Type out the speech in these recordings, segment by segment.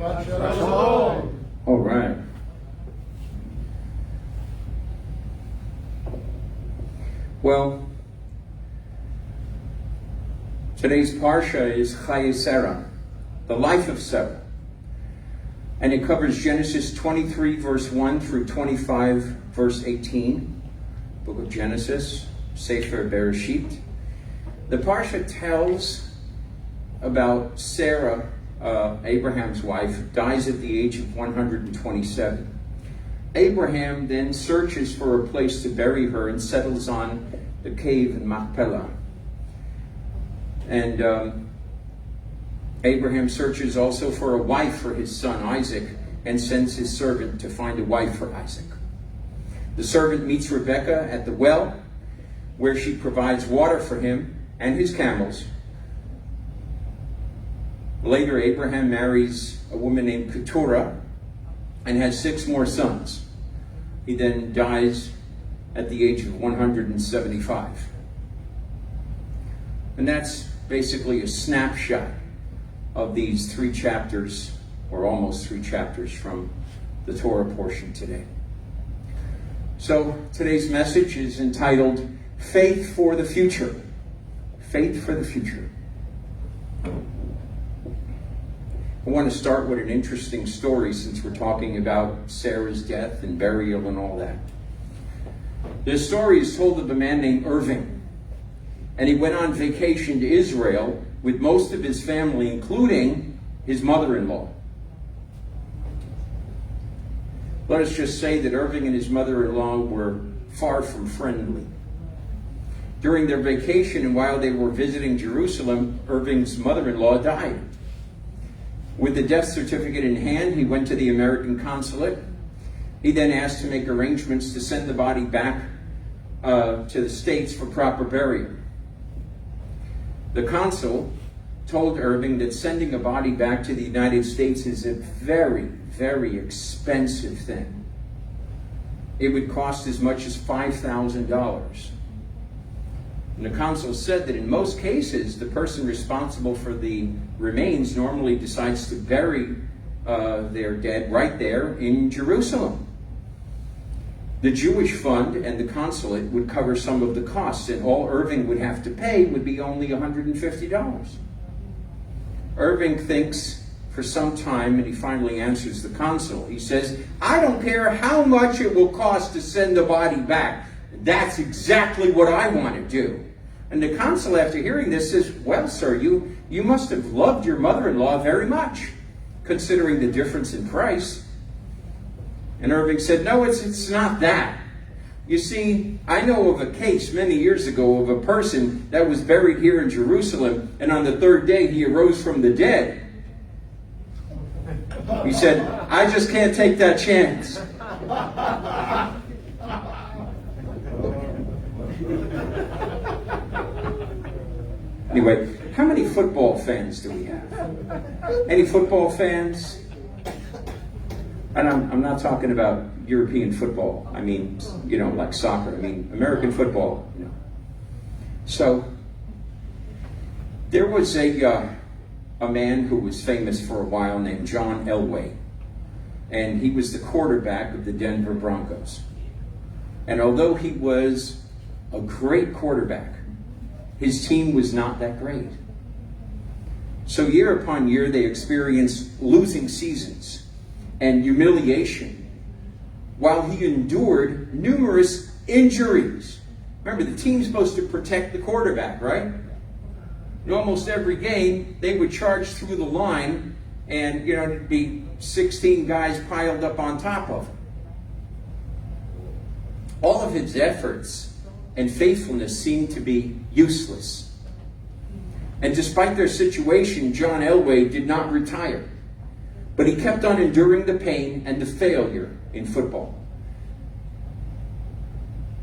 All right. Well, today's parsha is Chayei, the life of Sarah. And it covers Genesis 23, verse 1 through 25, verse 18. Book of Genesis, Sefer Bereshit. The parsha tells about Sarah, Abraham's wife, dies at the age of 127. Abraham then searches for a place to bury her and settles on the cave in Machpelah. And Abraham searches also for a wife for his son Isaac and sends his servant to find a wife for Isaac. The servant meets Rebekah at the well, where she provides water for him and his camels. Later, Abraham marries a woman named Keturah and has 6 more sons. He then dies at the age of 175. And that's basically a snapshot of these 3 chapters, or almost 3 chapters from the Torah portion today. So today's message is entitled, Faith for the Future. Faith for the Future. I want to start with an interesting story since we're talking about Sarah's death and burial and all that. This story is told of a man named Irving, and he went on vacation to Israel with most of his family, including his mother-in-law. Let us just say that Irving and his mother-in-law were far from friendly. During their vacation and while they were visiting Jerusalem, Irving's mother-in-law died. With the death certificate in hand, he went to the American consulate. He then asked to make arrangements to send the body back to the States for proper burial. The consul told Irving that sending a body back to the United States is a very, very expensive thing. It would cost as much as $5,000. And the consul said that in most cases, the person responsible for the remains normally decides to bury their dead right there in Jerusalem. The Jewish fund and the consulate would cover some of the costs, and all Irving would have to pay would be only $150. Irving thinks for some time, and he finally answers the consul. He says, I don't care how much it will cost to send the body back. That's exactly what I want to do. And the consul, after hearing this, says, well, sir, you must have loved your mother-in-law very much, considering the difference in price. And Irving said, no, it's not that. You see, I know of a case many years ago of a person that was buried here in Jerusalem, and on the 3rd day he arose from the dead. He said, I just can't take that chance. Anyway, how many football fans do we have? Any football fans? And I'm not talking about European football. I mean, like soccer. I mean, American football. So, there was a man who was famous for a while named John Elway. And he was the quarterback of the Denver Broncos. And although he was a great quarterback, his team was not that great. So year upon year, they experienced losing seasons and humiliation, while he endured numerous injuries. Remember, the team's supposed to protect the quarterback, right? In almost every game, they would charge through the line, and it'd be 16 guys piled up on top of him. All of his efforts and faithfulness seemed to be useless. And despite their situation, John Elway did not retire. But he kept on enduring the pain and the failure in football.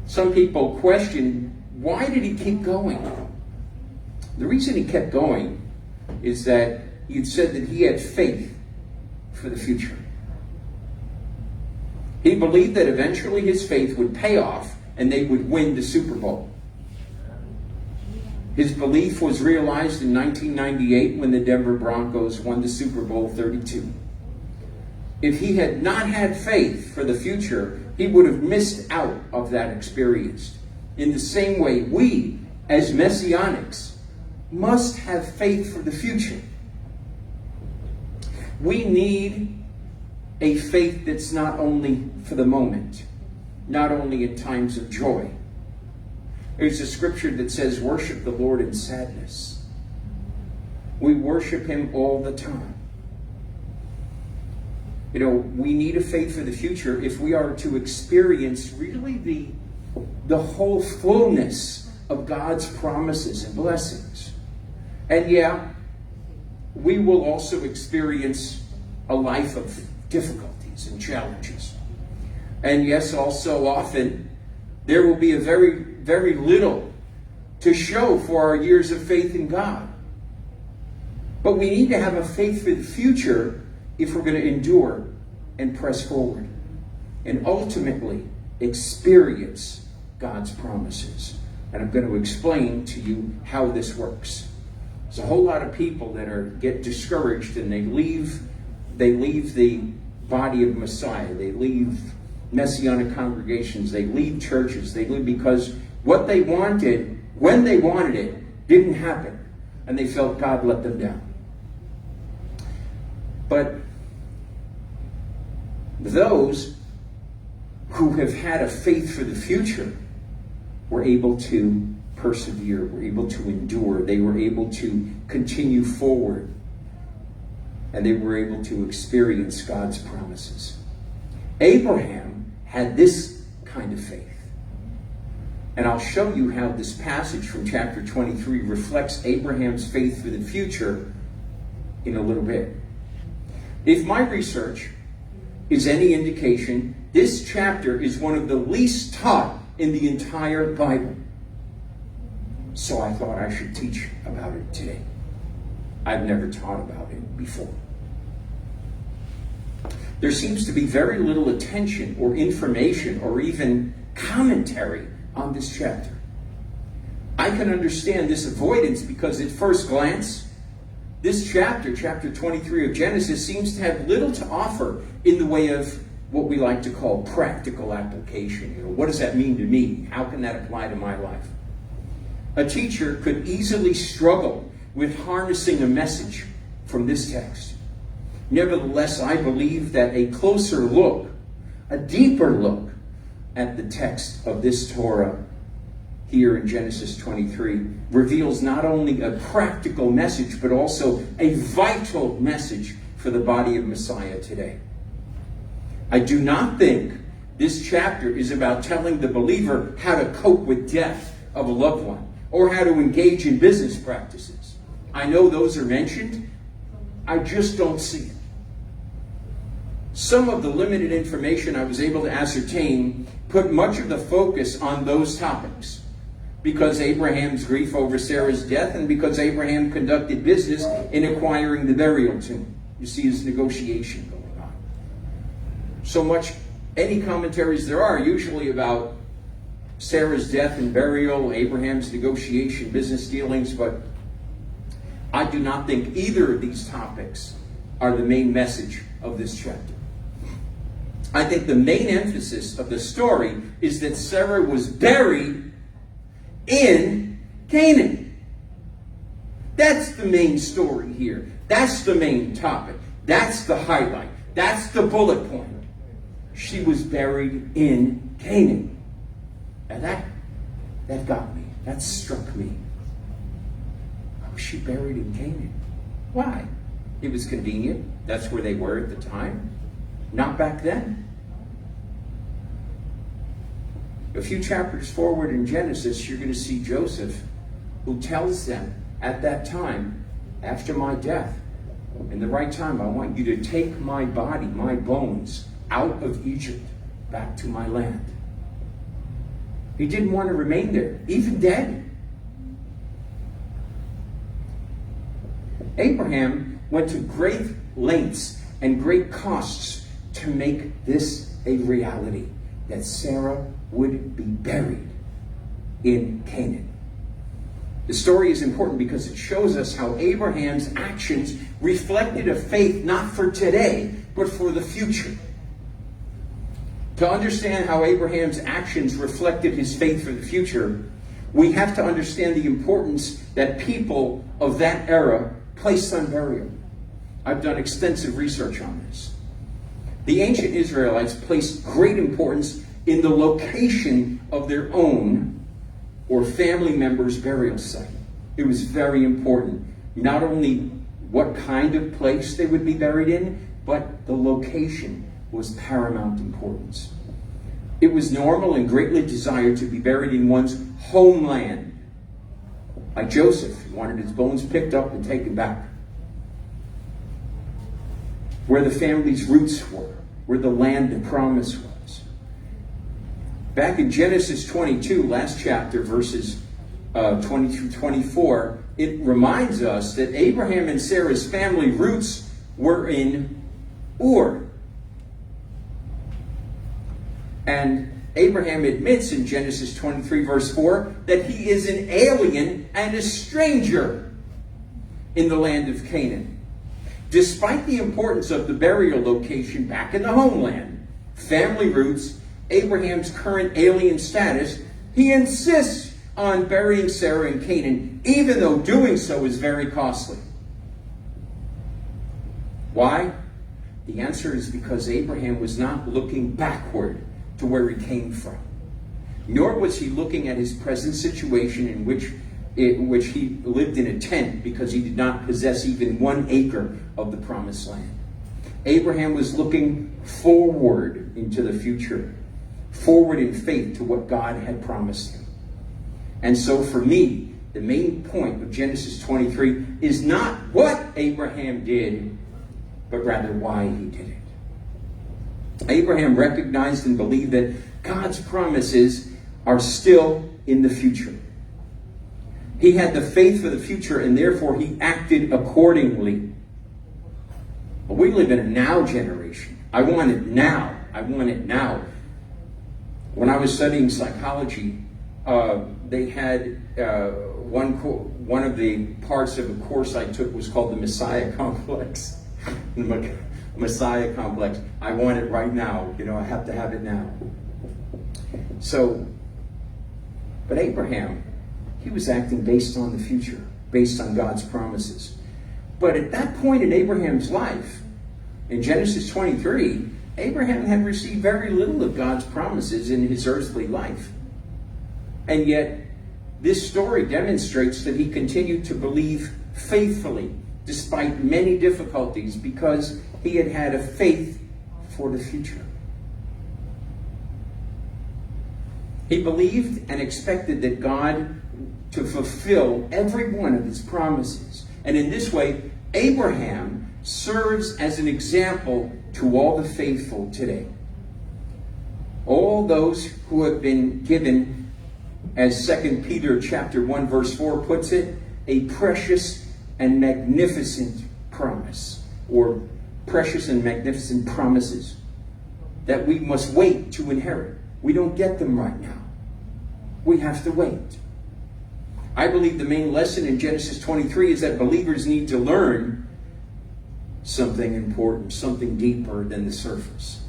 Some people question, why did he keep going? The reason he kept going is that he'd said that he had faith for the future. He believed that eventually his faith would pay off and they would win the Super Bowl. His belief was realized in 1998 when the Denver Broncos won the Super Bowl 32. If he had not had faith for the future, he would have missed out of that experience. In the same way, we, as Messianics, must have faith for the future. We need a faith that's not only for the moment, not only in times of joy. There's a scripture that says, worship the Lord in sadness. We worship him all the time. You know, we need a faith for the future if we are to experience really the whole fullness of God's promises and blessings. And yeah, we will also experience a life of difficulties and challenges. And yes, also often, there will be a very, very little to show for our years of faith in God. But we need to have a faith for the future if we're going to endure and press forward and ultimately experience God's promises. And I'm going to explain to you how this works. There's a whole lot of people that get discouraged and they leave the body of Messiah. They leave Messianic congregations. They leave churches. They leave because what they wanted, when they wanted it, didn't happen. And they felt God let them down. But those who have had a faith for the future were able to persevere, were able to endure. They were able to continue forward. And they were able to experience God's promises. Abraham had this kind of faith. And I'll show you how this passage from chapter 23 reflects Abraham's faith for the future in a little bit. If my research is any indication, this chapter is one of the least taught in the entire Bible. So I thought I should teach about it today. I've never taught about it before. There seems to be very little attention or information or even commentary on this chapter. I can understand this avoidance because at first glance, this chapter, chapter 23 of Genesis, seems to have little to offer in the way of what we like to call practical application. You know, what does that mean to me? How can that apply to my life? A teacher could easily struggle with harnessing a message from this text. Nevertheless, I believe that a closer look, a deeper look at the text of this Torah here in Genesis 23 reveals not only a practical message, but also a vital message for the body of Messiah today. I do not think this chapter is about telling the believer how to cope with death of a loved one or how to engage in business practices. I know those are mentioned. I just don't see it. Some of the limited information I was able to ascertain put much of the focus on those topics because Abraham's grief over Sarah's death and because Abraham conducted business in acquiring the burial tomb. You see his negotiation going on. So much, any commentaries there are usually about Sarah's death and burial, Abraham's negotiation, business dealings, but I do not think either of these topics are the main message of this chapter. I think the main emphasis of the story is that Sarah was buried in Canaan. That's the main story here. That's the main topic. That's the highlight. That's the bullet point. She was buried in Canaan. And that got me. That struck me. Why was she buried in Canaan? Why? It was convenient. That's where they were at the time. Not back then. A few chapters forward in Genesis, you're going to see Joseph, who tells them at that time, after my death, in the right time, I want you to take my body, my bones, out of Egypt, back to my land. He didn't want to remain there, even dead. Abraham went to great lengths and great costs to make this a reality, that Sarah would be buried in Canaan. The story is important because it shows us how Abraham's actions reflected a faith not for today, but for the future. To understand how Abraham's actions reflected his faith for the future, we have to understand the importance that people of that era placed on burial. I've done extensive research on this. The ancient Israelites placed great importance in the location of their own or family members' burial site. It was very important. Not only what kind of place they would be buried in, but the location was paramount importance. It was normal and greatly desired to be buried in one's homeland. Like Joseph, he wanted his bones picked up and taken back. Where the family's roots were, where the land of promise was. Back in Genesis 22, last chapter, verses 20 through 24, it reminds us that Abraham and Sarah's family roots were in Ur. And Abraham admits in Genesis 23, verse 4, that he is an alien and a stranger in the land of Canaan. Despite the importance of the burial location back in the homeland, family roots, Abraham's current alien status, he insists on burying Sarah in Canaan, even though doing so is very costly. Why? The answer is because Abraham was not looking backward to where he came from, nor was he looking at his present situation in which he lived in a tent because he did not possess even 1 acre of the promised land. Abraham was looking forward into the future, forward in faith to what God had promised him. And so for me, the main point of Genesis 23 is not what Abraham did, but rather why he did it. Abraham recognized and believed that God's promises are still in the future. He had the faith for the future, and therefore he acted accordingly. But we live in a now generation. I want it now. I want it now. When I was studying psychology, they had one of the parts of a course I took was called the Messiah Complex. The Messiah Complex. I want it right now. I have to have it now. But Abraham, he was acting based on the future, based on God's promises. But at that point in Abraham's life, in Genesis 23, Abraham had received very little of God's promises in his earthly life. And yet, this story demonstrates that he continued to believe faithfully, despite many difficulties, because he had had a faith for the future. He believed and expected that God to fulfill every one of his promises. And in this way, Abraham serves as an example to all the faithful today. All those who have been given, as 2 Peter chapter 1 verse 4 puts it, a precious and magnificent promise, or precious and magnificent promises that we must wait to inherit. We don't get them right now. We have to wait. I believe the main lesson in Genesis 23 is that believers need to learn something important, something deeper than the surface.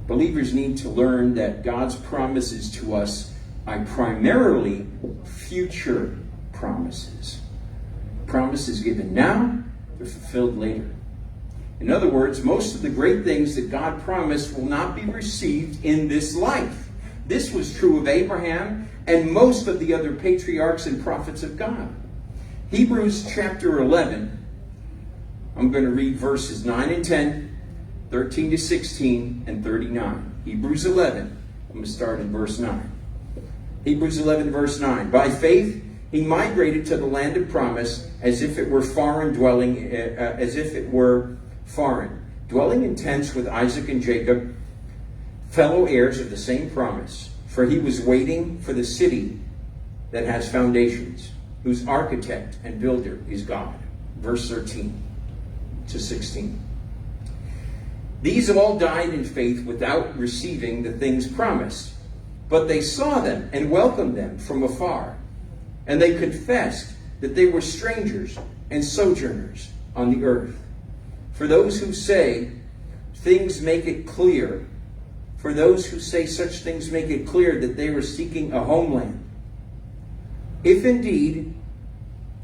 Believers need to learn that God's promises to us are primarily future promises. Promises given now, they're fulfilled later. In other words, most of the great things that God promised will not be received in this life. This was true of Abraham and most of the other patriarchs and prophets of God. Hebrews chapter 11, I'm going to read verses 9 and 10, 13 to 16, and 39. Hebrews 11, I'm going to start in verse 9. Hebrews 11, verse 9. By faith, he migrated to the land of promise as if it were foreign, dwelling in tents with Isaac and Jacob, fellow heirs of the same promise. For he was waiting for the city that has foundations, whose architect and builder is God. Verse 13 to 16. These all died in faith without receiving the things promised, but they saw them and welcomed them from afar, and they confessed that they were strangers and sojourners on the earth. For those who say things make it clear, for those who say such things make it clear that they were seeking a homeland. If indeed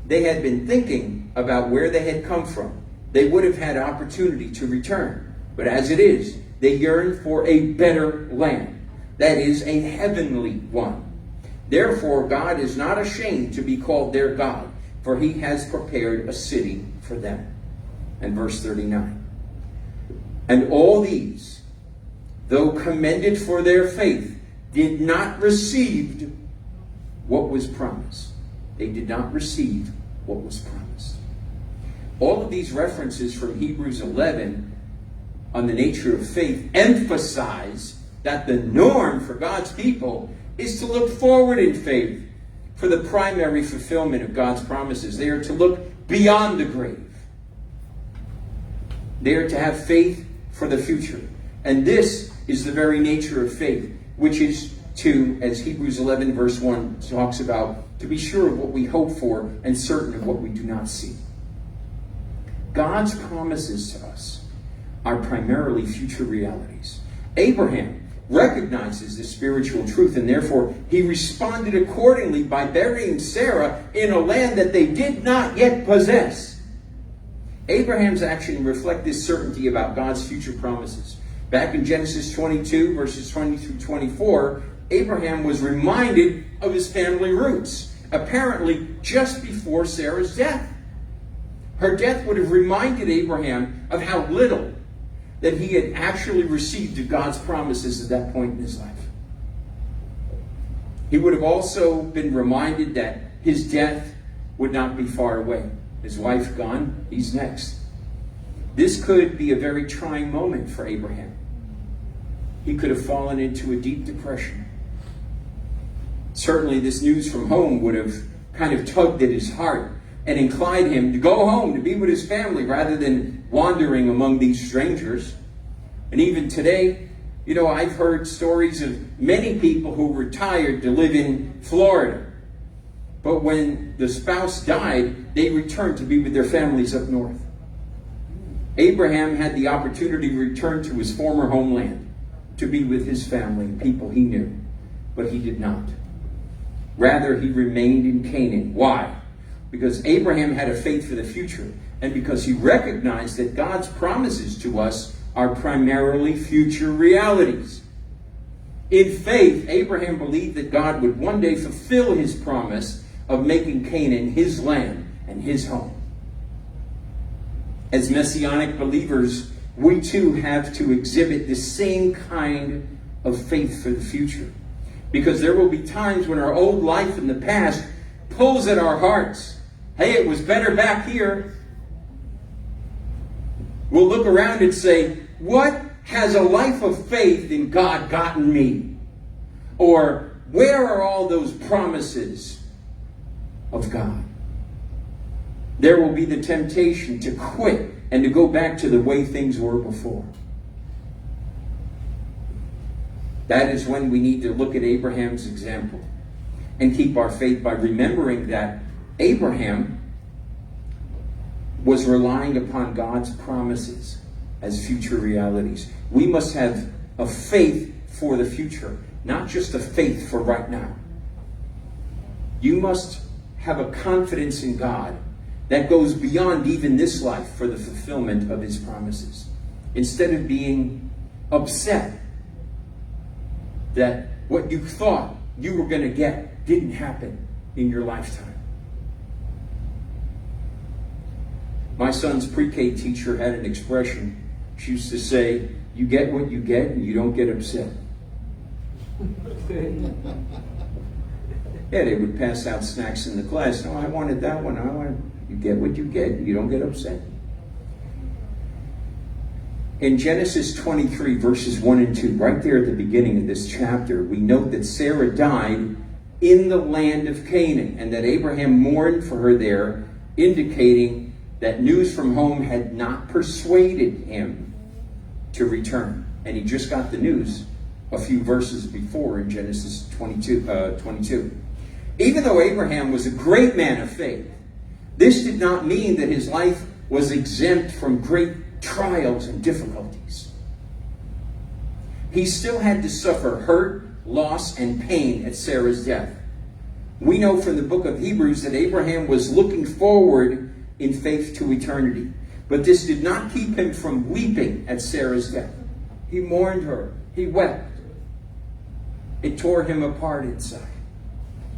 they had been thinking about where they had come from, they would have had opportunity to return. But as it is, they yearn for a better land, that is, a heavenly one. Therefore, God is not ashamed to be called their God, for he has prepared a city for them. And verse 39. And all these, though commended for their faith, did not receive what was promised. They did not receive what was promised. All of these references from Hebrews 11 on the nature of faith emphasize that the norm for God's people is to look forward in faith for the primary fulfillment of God's promises. They are to look beyond the grave. They are to have faith for the future. And this is the very nature of faith, which is to, as Hebrews 11 verse 1 talks about, to be sure of what we hope for and certain of what we do not see. God's promises to us are primarily future realities. Abraham recognizes this spiritual truth, and therefore he responded accordingly by burying Sarah in a land that they did not yet possess. Abraham's actions reflect this certainty about God's future promises. Back in Genesis 22, verses 20 through 24, Abraham was reminded of his family roots, apparently just before Sarah's death. Her death would have reminded Abraham of how little that he had actually received of God's promises at that point in his life. He would have also been reminded that his death would not be far away. His wife gone, he's next. This could be a very trying moment for Abraham. He could have fallen into a deep depression. Certainly this news from home would have kind of tugged at his heart and inclined him to go home, to be with his family, rather than wandering among these strangers. And even today, I've heard stories of many people who retired to live in Florida. But when the spouse died, they returned to be with their families up north. Abraham had the opportunity to return to his former homeland, to be with his family and people he knew. But he did not. Rather, he remained in Canaan. Why? Because Abraham had a faith for the future, and because he recognized that God's promises to us are primarily future realities. In faith, Abraham believed that God would one day fulfill his promise of making Canaan his land and his home. As Messianic believers, we too have to exhibit the same kind of faith for the future. Because there will be times when our old life in the past pulls at our hearts. Hey, it was better back here. We'll look around and say, what has a life of faith in God gotten me? Or where are all those promises of God? There will be the temptation to quit and to go back to the way things were before. That is when we need to look at Abraham's example and keep our faith by remembering that Abraham was relying upon God's promises as future realities. We must have a faith for the future, not just a faith for right now. You must have a confidence in God that goes beyond even this life for the fulfillment of his promises. Instead of being upset that what you thought you were going to get didn't happen in your lifetime. My son's pre-K teacher had an expression. She used to say, you get what you get and you don't get upset. Yeah, they would pass out snacks in the class. No, I wanted that one. You get what you get and you don't get upset. In Genesis 23, verses 1 and 2, right there at the beginning of this chapter, we note that Sarah died in the land of Canaan and that Abraham mourned for her there, indicating that news from home had not persuaded him to return. And he just got the news a few verses before in Genesis 22. Even though Abraham was a great man of faith, this did not mean that his life was exempt from great trials and difficulties. He still had to suffer hurt, loss, and pain at Sarah's death. We know from the book of Hebrews that Abraham was looking forward in faith to eternity. But this did not keep him from weeping at Sarah's death. He mourned her. He wept. It tore him apart inside.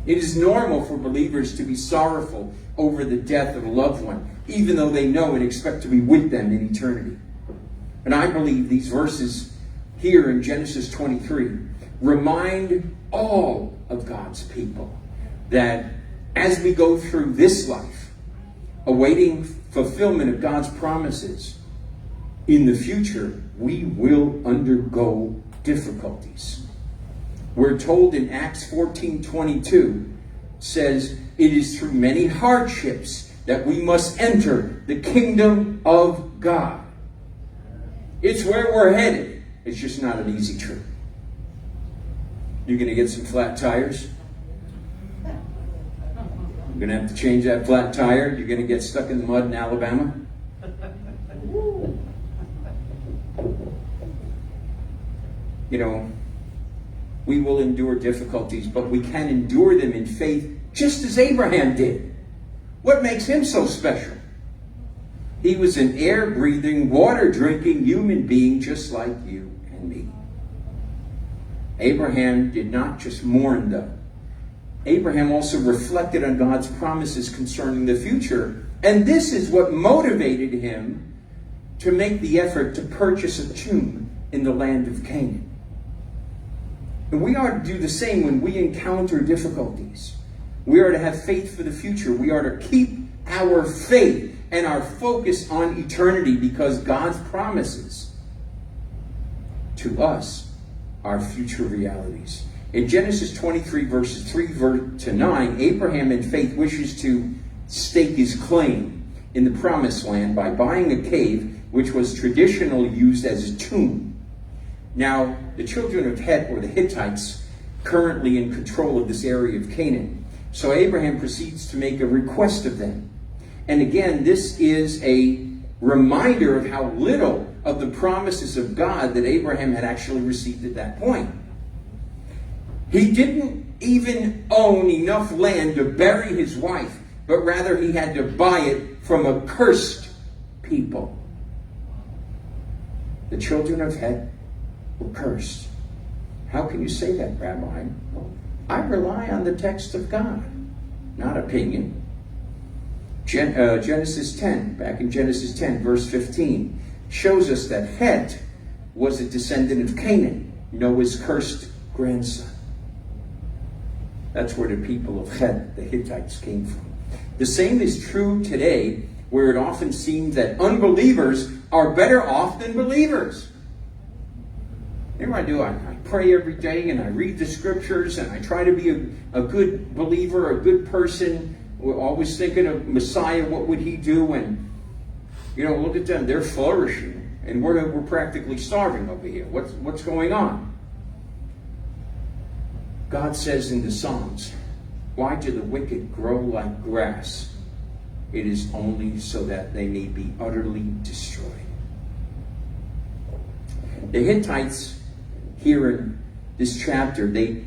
It is normal for believers to be sorrowful over the death of a loved one, even though they know and expect to be with them in eternity. And I believe these verses here in Genesis 23 remind all of God's people that as we go through this life, awaiting fulfillment of God's promises, in the future, we will undergo difficulties. We're told in Acts 14:22 says, it is through many hardships that we must enter the kingdom of God. It's where we're headed. It's just not an easy trip. You're going to get some flat tires. You're going to have to change that flat tire. You're going to get stuck in the mud in Alabama. You know, we will endure difficulties, but we can endure them in faith just as Abraham did. What makes him so special? He was an air-breathing, water-drinking human being just like you and me. Abraham did not just mourn, though. Abraham also reflected on God's promises concerning the future, and this is what motivated him to make the effort to purchase a tomb in the land of Canaan. And we are to do the same when we encounter difficulties. We are to have faith for the future. We are to keep our faith and our focus on eternity, because God's promises to us are future realities. In Genesis 23, verses 3 to 9, Abraham in faith wishes to stake his claim in the promised land by buying a cave which was traditionally used as a tomb. Now, the children of Het, or the Hittites, currently in control of this area of Canaan. So Abraham proceeds to make a request of them. And again, this is a reminder of how little of the promises of God that Abraham had actually received at that point. He didn't even own enough land to bury his wife, but rather he had to buy it from a cursed people. The children of Het were cursed. How can you say that, Rabbi? I rely on the text of God, not opinion. Genesis 10, back in Genesis 10, verse 15, shows us that Het was a descendant of Canaan, Noah's cursed grandson. That's where the people of Het, the Hittites, came from. The same is true today, where it often seems that unbelievers are better off than believers. You know what I do? I pray every day and I read the scriptures and I try to be a good believer, a good person. We're always thinking of Messiah, what would he do? And, you know, look at them. They're flourishing. And we're practically starving over here. What's going on? God says in the Psalms, why do the wicked grow like grass? It is only so that they may be utterly destroyed. The Hittites, here in this chapter, they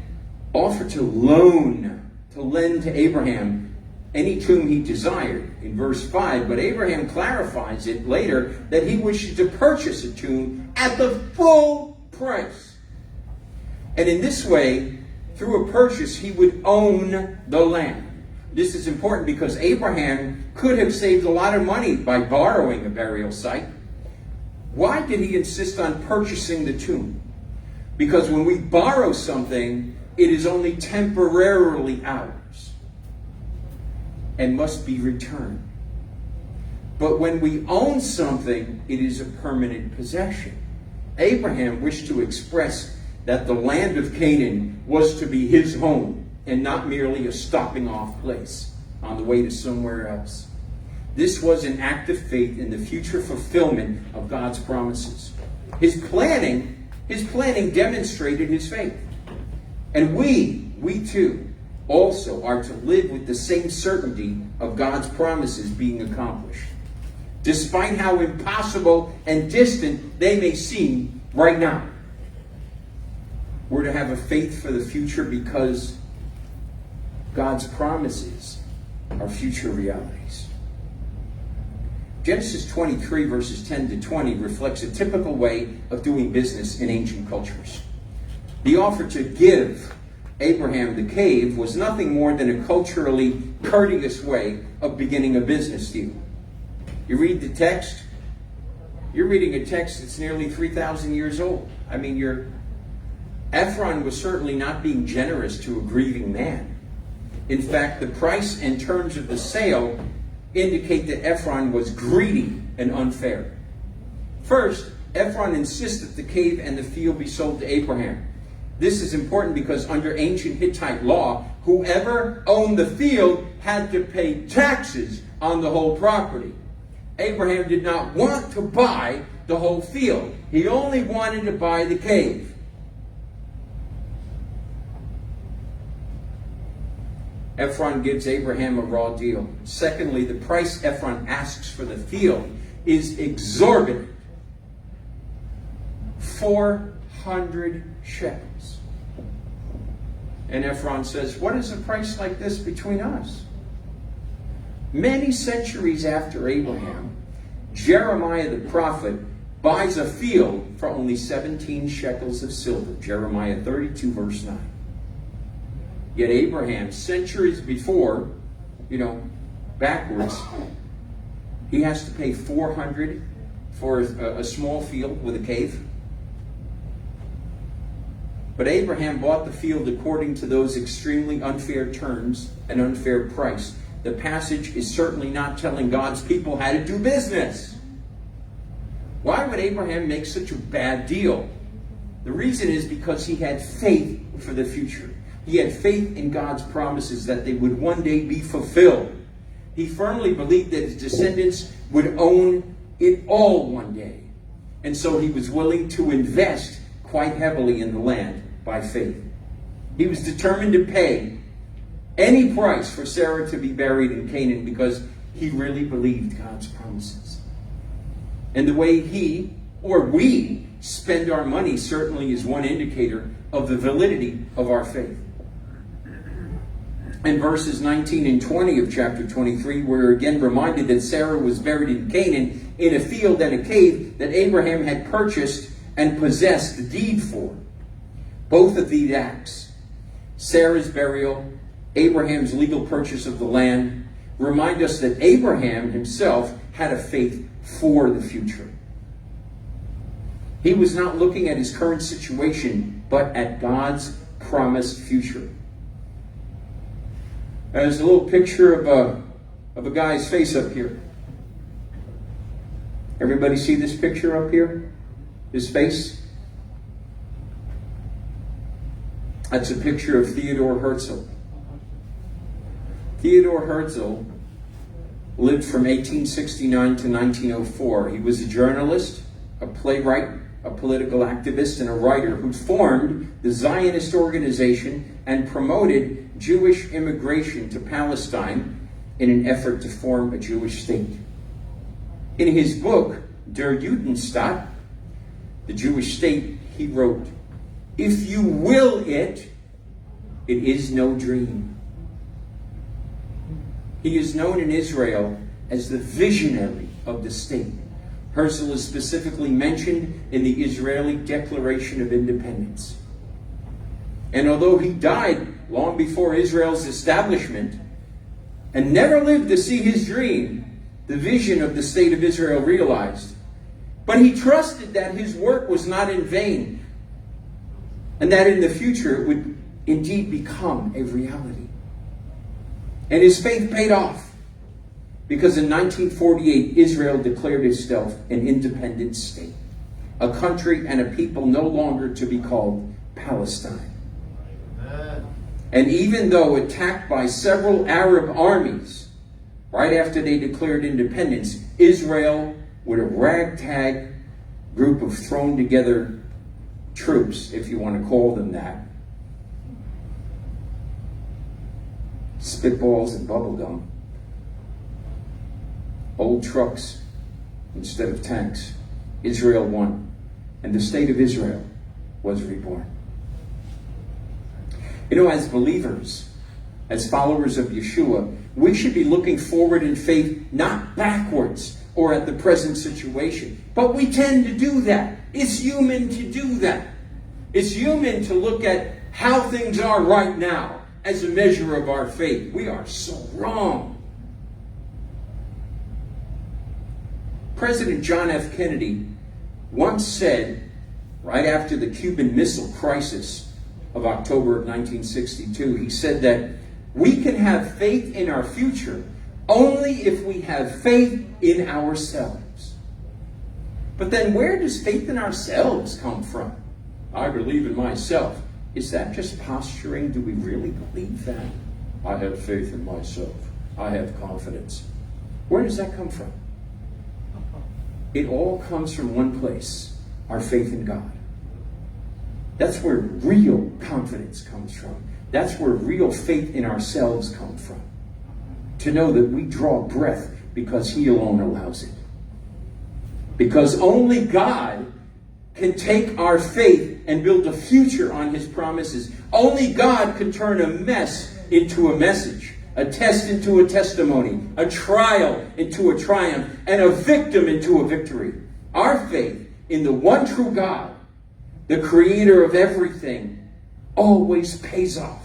offer to lend to Abraham any tomb he desired in verse 5, but Abraham clarifies it later that he wishes to purchase a tomb at the full price. And in this way, through a purchase, he would own the land. This is important because Abraham could have saved a lot of money by borrowing a burial site. Why did he insist on purchasing the tomb? Because when we borrow something, it is only temporarily ours and must be returned. But when we own something, it is a permanent possession. Abraham wished to express that the land of Canaan was to be his home and not merely a stopping off place on the way to somewhere else. This was an act of faith in the future fulfillment of God's promises. His planning demonstrated his faith. And we too, also are to live with the same certainty of God's promises being accomplished, despite how impossible and distant they may seem right now. We're to have a faith for the future because God's promises are future realities. Genesis 23 verses 10 to 20 reflects a typical way of doing business in ancient cultures. The offer to give Abraham the cave was nothing more than a culturally courteous way of beginning a business deal. You read the text, you're reading a text that's nearly 3,000 years old. I mean, Ephron was certainly not being generous to a grieving man. In fact, the price and terms of the sale indicate that Ephron was greedy and unfair. First, Ephron insists that the cave and the field be sold to Abraham. This is important because under ancient Hittite law, whoever owned the field had to pay taxes on the whole property. Abraham did not want to buy the whole field. He only wanted to buy the cave. Ephron gives Abraham a raw deal. Secondly, the price Ephron asks for the field is exorbitant. 400 shekels. And Ephron says, what is a price like this between us? Many centuries after Abraham, Jeremiah the prophet buys a field for only 17 shekels of silver. Jeremiah 32 verse 9. Yet Abraham, centuries before, backwards, he has to pay 400 for a small field with a cave. But Abraham bought the field according to those extremely unfair terms and unfair price. The passage is certainly not telling God's people how to do business. Why would Abraham make such a bad deal? The reason is because he had faith for the future. He had faith in God's promises that they would one day be fulfilled. He firmly believed that his descendants would own it all one day. And so he was willing to invest quite heavily in the land by faith. He was determined to pay any price for Sarah to be buried in Canaan because he really believed God's promises. And the way he or we spend our money certainly is one indicator of the validity of our faith. In verses 19 and 20 of chapter 23, we're again reminded that Sarah was buried in Canaan in a field and a cave that Abraham had purchased and possessed the deed for. Both of these acts, Sarah's burial, Abraham's legal purchase of the land, remind us that Abraham himself had a faith for the future. He was not looking at his current situation, but at God's promised future. There's a little picture of a guy's face up here. Everybody see this picture up here? His face? That's a picture of Theodore Herzl. Theodore Herzl lived from 1869 to 1904. He was a journalist, a playwright, a political activist, and a writer who formed the Zionist organization and promoted Jewish immigration to Palestine in an effort to form a Jewish state. In his book, Der Judenstaat, the Jewish state, he wrote, "If you will it, it is no dream." He is known in Israel as the visionary of the state. Herzl is specifically mentioned in the Israeli Declaration of Independence. And although he died long before Israel's establishment and never lived to see his dream, the vision of the state of Israel realized, but he trusted that his work was not in vain and that in the future it would indeed become a reality. And his faith paid off. Because in 1948, Israel declared itself an independent state, a country and a people no longer to be called Palestine. Amen. And even though attacked by several Arab armies, right after they declared independence, Israel, with a ragtag group of thrown together troops, if you want to call them that, spitballs and bubble gum, old trucks instead of tanks. Israel won, and the state of Israel was reborn. You know, as believers, as followers of Yeshua, we should be looking forward in faith, not backwards or at the present situation. But we tend to do that. It's human to do that. It's human to look at how things are right now as a measure of our faith. We are so wrong. President John F. Kennedy once said, right after the Cuban Missile Crisis of October of 1962, he said that we can have faith in our future only if we have faith in ourselves. But then where does faith in ourselves come from? I believe in myself. Is that just posturing? Do we really believe that? I have faith in myself. I have confidence. Where does that come from? It all comes from one place, our faith in God. That's where real confidence comes from. That's where real faith in ourselves comes from. To know that we draw breath because He alone allows it. Because only God can take our faith and build a future on His promises. Only God can turn a mess into a message, a test into a testimony, a trial into a triumph, and a victim into a victory. Our faith in the one true God, the creator of everything, always pays off.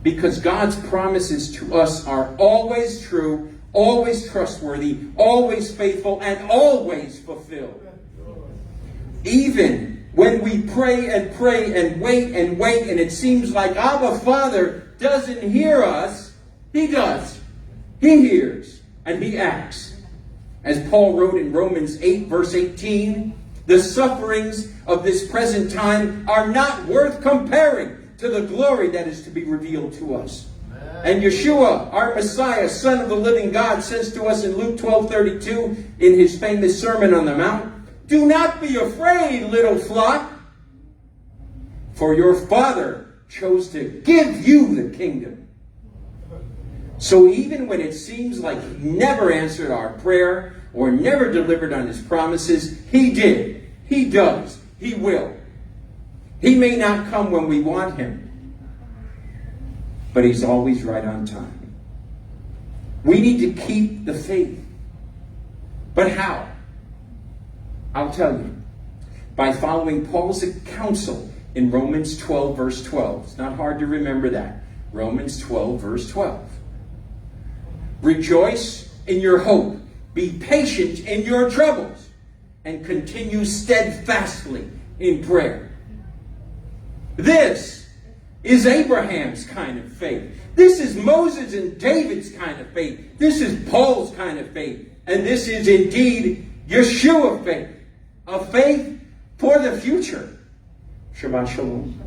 Because God's promises to us are always true, always trustworthy, always faithful, and always fulfilled. Even when we pray and wait and it seems like Abba Father doesn't hear us, He does. He hears and He acts. As Paul wrote in Romans 8 verse 18, the sufferings of this present time are not worth comparing to the glory that is to be revealed to us. And Yeshua, our Messiah, Son of the living God, says to us in Luke 12:32 in His famous Sermon on the Mount, do not be afraid, little flock, for your Father chose to give you the kingdom. So even when it seems like He never answered our prayer or never delivered on His promises, He did. He does. He will. He may not come when we want Him, but He's always right on time. We need to keep the faith. But how? I'll tell you. By following Paul's counsel in Romans 12, verse 12. It's not hard to remember that. Romans 12, verse 12. Rejoice in your hope. Be patient in your troubles. And continue steadfastly in prayer. This is Abraham's kind of faith. This is Moses and David's kind of faith. This is Paul's kind of faith. And this is indeed Yeshua faith. A faith for the future. Shabbat Shalom.